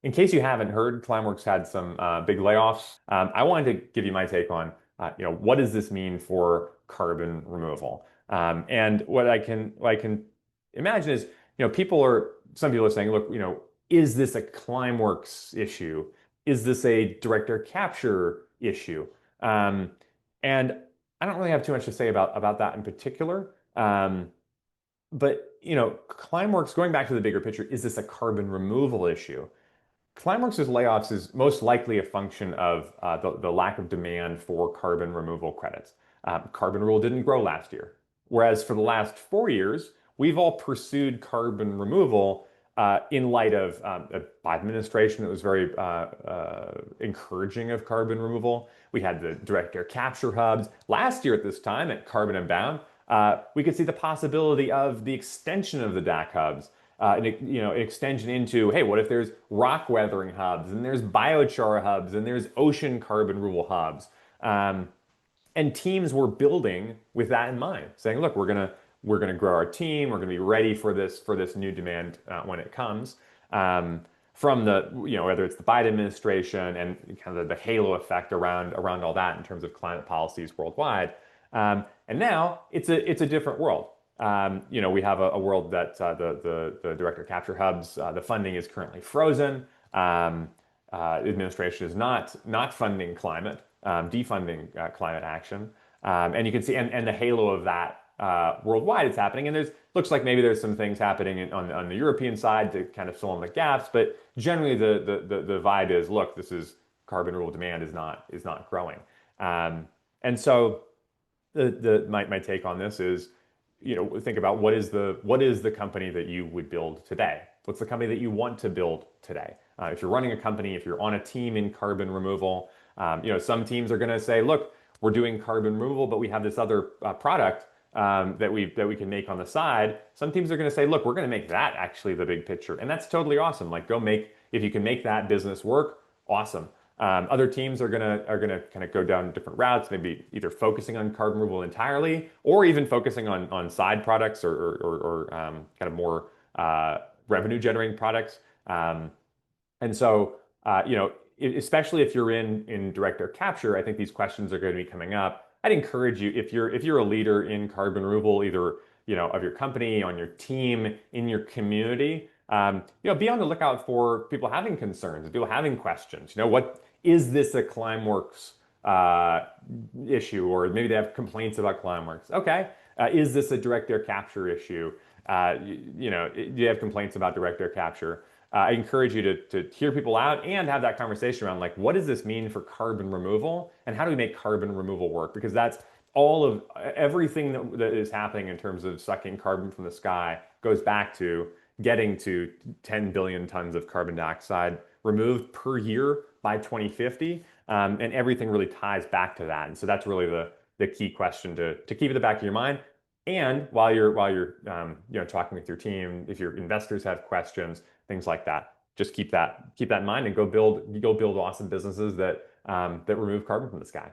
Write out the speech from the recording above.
In case you haven't heard, Climeworks had some big layoffs. I wanted to give you my take on, what does this mean for carbon removal? And what I can imagine is, some people are saying, look, is this a Climeworks issue? Is this a direct air capture issue? Um, and I don't really have too much to say about that in particular. But Climeworks, going back to the bigger picture, is this a carbon removal issue? Climeworks' layoffs is most likely a function of the lack of demand for carbon removal credits. Carbon removal didn't grow last year, whereas for the last 4 years, we've all pursued carbon removal in light of a Biden administration that was very encouraging of carbon removal. We had the direct air capture hubs. Last year at this time at Carbon and Bound, we could see the possibility of the extension of the DAC hubs an extension into, hey, what if there's rock weathering hubs and there's biochar hubs and there's ocean carbon removal hubs? And teams were building with that in mind, saying, look, we're gonna grow our team, we're gonna be ready for this new demand when it comes. From the, whether it's the Biden administration and kind of the halo effect around all that in terms of climate policies worldwide. And now it's a different world. We have a world that the direct air capture hubs, the funding is currently frozen. Administration is not funding climate, defunding climate action, and you can see and the halo of that worldwide is happening. And looks like maybe there's some things happening on the European side to kind of fill in the gaps, but generally the vibe is, look, this is carbon removal demand is not growing, and so my take on this is, think about what is the company that you would build today? What's the company that you want to build today? If you're running a company, if you're on a team in carbon removal, some teams are going to say, look, we're doing carbon removal, but we have this other product that we can make on the side. Some teams are going to say, look, we're going to make that actually the big picture, and that's totally awesome. Like, if you can make that business work, awesome. Other teams are gonna kind of go down different routes, maybe either focusing on carbon removal entirely, or even focusing on side products or kind of more revenue generating products. And so, especially if you're in direct air capture, I think these questions are going to be coming up. I'd encourage you, if you're a leader in carbon removal, either of your company, on your team, in your community, be on the lookout for people having concerns, people having questions. What is this a Climeworks issue, or maybe they have complaints about Climeworks? Okay, is this a direct air capture issue? Do you have complaints about direct air capture? I encourage you to hear people out and have that conversation around, like, what does this mean for carbon removal, and how do we make carbon removal work? Because that's all of everything that is happening in terms of sucking carbon from the sky goes back to getting to 10 billion tons of carbon dioxide removed per year by 2050. And everything really ties back to that. And so that's really the key question to keep in the back of your mind. And while you're talking with your team, if your investors have questions, things like that, just keep that in mind and go build awesome businesses that remove carbon from the sky.